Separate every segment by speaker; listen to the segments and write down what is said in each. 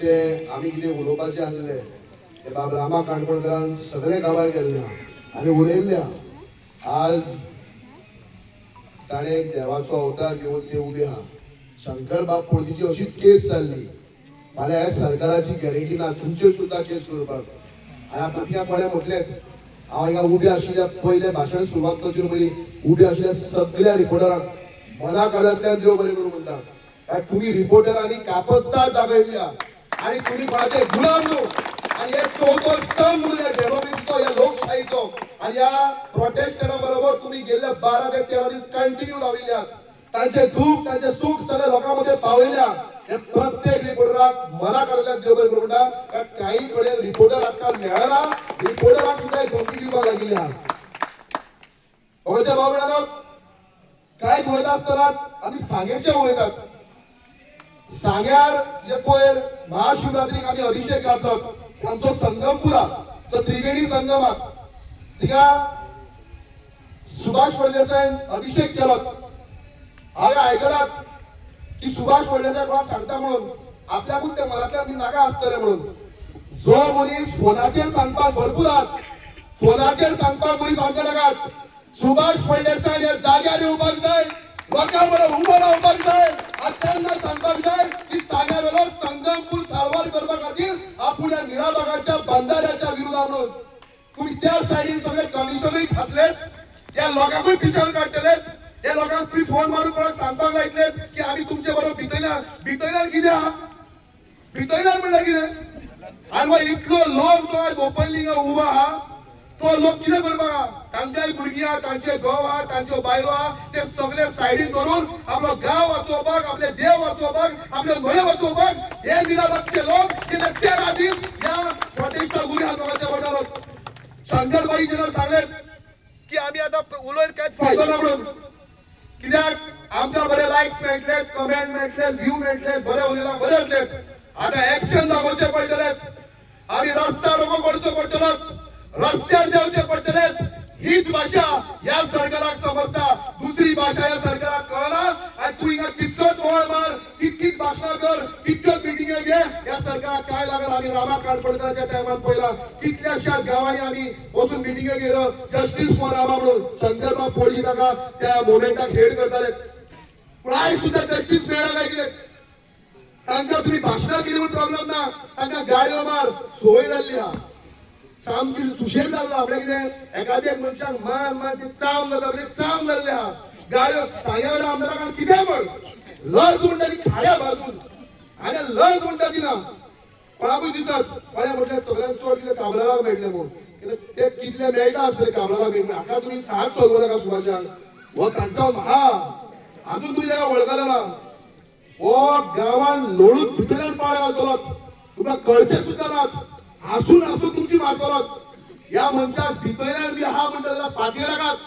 Speaker 1: गोंयचे आमी कितें उलोवपाचें आसलें ते बाब रामा काणकोणकरान सगळे गांवांत गेल्ले आनी उलयल्ले आज ताणें एक देवाचो अवतार घेवन ते उबे आहा शंकर बाब पोळजीची अशीच केस जाल्ली फाल्यां ह्या सरकाराची गॅरंटी ना तुमचेर सुद्दां केस करपाक आनी आतां तिका कोणें म्हटलें हांव हिंगा उबे आशिल्ल्या पयलें भाशण सुरवात करचे पयलीं उबे आशिल्ल्या सगळ्या रिपोर्टरांक मना काळांतल्यान देव बरें करूं म्हणटा तुम्ही रिपोर्टरांनी कापस्ताद दाखयल्या आणि तुम्ही कोणाचे गुलाम न्हू आणि हे चवथो स्तंभ म्हणून या डेमोक्रेसीचो या लोकशाहीचो आणि या प्रोटेस्टरा बरोबर तुम्ही गेल्या 12 ते 13 दीस कंटिन्यू लाविल्यात तांचे दुःख तांचे सुख सगळ्या लोकांमध्ये पावयल्या हे प्रत्येक रिपोर्टराक मना काढल्यात देव बरें करूं म्हणटा काही कडेन रिपोर्टर आजकाल मेळना रिपोर्टराक सुद्धा धमकी दिवपाक लागिल्ली आहा भाऊ काय उलयता आसतना आमी सांगेचे उलयतात सांग्यार जे पयर महाशिवरात्रीक आमी अभिषेक घातलो आमचो संगमपुरा तो त्रिवेणी संगम आहा तिका सुभाष फळदेसायन अभिषेक केलो हांवें आयकलां की सुभाष फळदेसाय कोणाक सांगता म्हणून आपल्याकूच ते मनांतल्यान बी नाका आसतले म्हणून जो मनीस फोनाचेर सांगपाक भरपूर आहात फोनाचेर सांगपाक मनीस आमचे नाकात सुभाष फळदेसाय हे जाग्यार येवपाक जाय लोकां बरोबर उबो रावपाक जाय त्यांना सांगपाक जाय की सांग्यावेलो संगमपूर सारवार करपा खातीर आपूण ह्या निराबागाच्या बंधाऱ्याच्या विरोधात म्हणून तुम्ही त्या सायडीन सगळे कमिशनूय घातलेत त्या लोकांकूय पिशेन काडटलेत त्या लोकांक तुम्ही फोन मारून कोणाक सांगपाक लायतलेत की आमी तुमचे बरोबर भितयल्यान कितें आहा भितयल्यान म्हणल्यार कितें आनी मग इतलो लोक जो आज ओपनली उबो आहा तो लोक कितें करपाक आहा तांच्याय भुरगीं आहा तांचे घोव आहा तांच्यो बायलो आहा ते सगळे सायडीन करून आपलो गांव वाचोवपाक आपले देव वाचोवपाक आपले न्हंयो वाचोवपाक हे निराबागचे लोक गेले 13 दीस ह्या प्रोटेस्टाक उबे आहात लोकांच्या वाठारांत शंकरबाई जेन्ना सांगलेत की आमी आतां उलोवन कांयच फायदो ना म्हणून कित्याक आमकां बरे लायक्स मेळटलेत कमेंट मेळटले व्ह्यू मेळटले बरे उलयलां बरे जातलेत आतां एक्शन दाखोवचे पडटलेत आमी रस्ता रोको करचो पडटलो रस्त्यार देवचे पडटलेत हीच भाषा या सरकाराक समजता दुसरी भाषा या सरकाराक कळना आणि तू हिंगा कितकोच बोळ मार कितकीच भाषणां कर कितक्योच मिटिंगे घे या सरकाराक काय लागल आमी रामा काणकोणकराच्या टायमार पयला कितल्याशा गावांनी आमी वचून मिटिंगे गेलो जस्टीस फॉर रामा म्हणून शंकरबाब पोळजी ताका त्या मोमेंटाक हेड करताले पूण आयज सुद्दां जस्टीस मेळना काय कितें तांकां तुमी भाशणां केली म्हूण प्रॉब्लेम ना तांकां गाडयो मार सोय जाल्ली आहा सामकी सुशेग जाल्लो आपल्या कितें एखाद्या मनशाक मान ते चाम जाता म्हणजे चाम जाल्ले आहा गाडयो सांग्या वेळा आमदाराक कितें म्हण लज म्हणटा ती खाड्या बाजून आनी लज म्हणटा ती ना कोणाकूय दिसत कोणें म्हटलें सगळ्यांत चड कितें कामराला मेळटलें म्हणून ते कितले मेळटा आसले कामराला मेळटले हाका तुमी साथ चलवं नाका सुभाषांक हो तांचो हा अजून तुमी ताका वळखले ना हो गांवांत लोळून भितरल्यान पाळ घालतलो तुका कळचें सुद्दां नात हसून हसून तुमची मात करत या मनशाक भितरल्यान बी हा म्हणटा जाल्यार फाटीं नाकात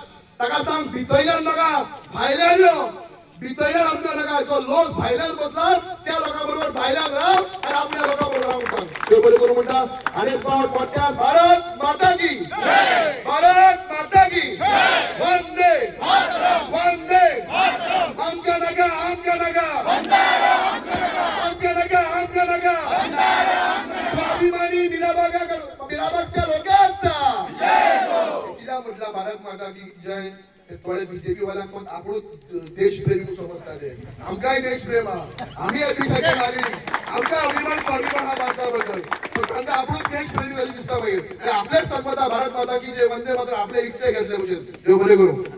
Speaker 1: ताका सांग भितरल्यान नाका भायल्यान यो भितरल्यान आमकां नाका जो लोक भायल्यान बसला त्या लोकां बरोबर भायल्यान राव आनी आपल्या लोकां बरोबर राव म्हणटा देव बरें करूं म्हणटा आनी एक फावट मोठ्यान भारत माता की भारत माता की वंदे वंदे आमकां नाका आमकां नाका आमकां नाका आमकां नाका स्वाभिमानी निराबागच्या लोकांचा कित्याक म्हटला भारत माता की जय थोडे बीजेपी वाल्यांक पण आपण देशप्रेमी समजताले आमकांय देशप्रेम आहा आमी या देशाचे नागरीक आमकां अभिमान स्वाभिमान हा भारताबद्दल तांकां आपूण देशप्रेमी जाली दिसता मागीर आपलेच सांगता भारत माता की जय वंदे मातरम आपले इकते घेतले म्हणजे देव बरें करूं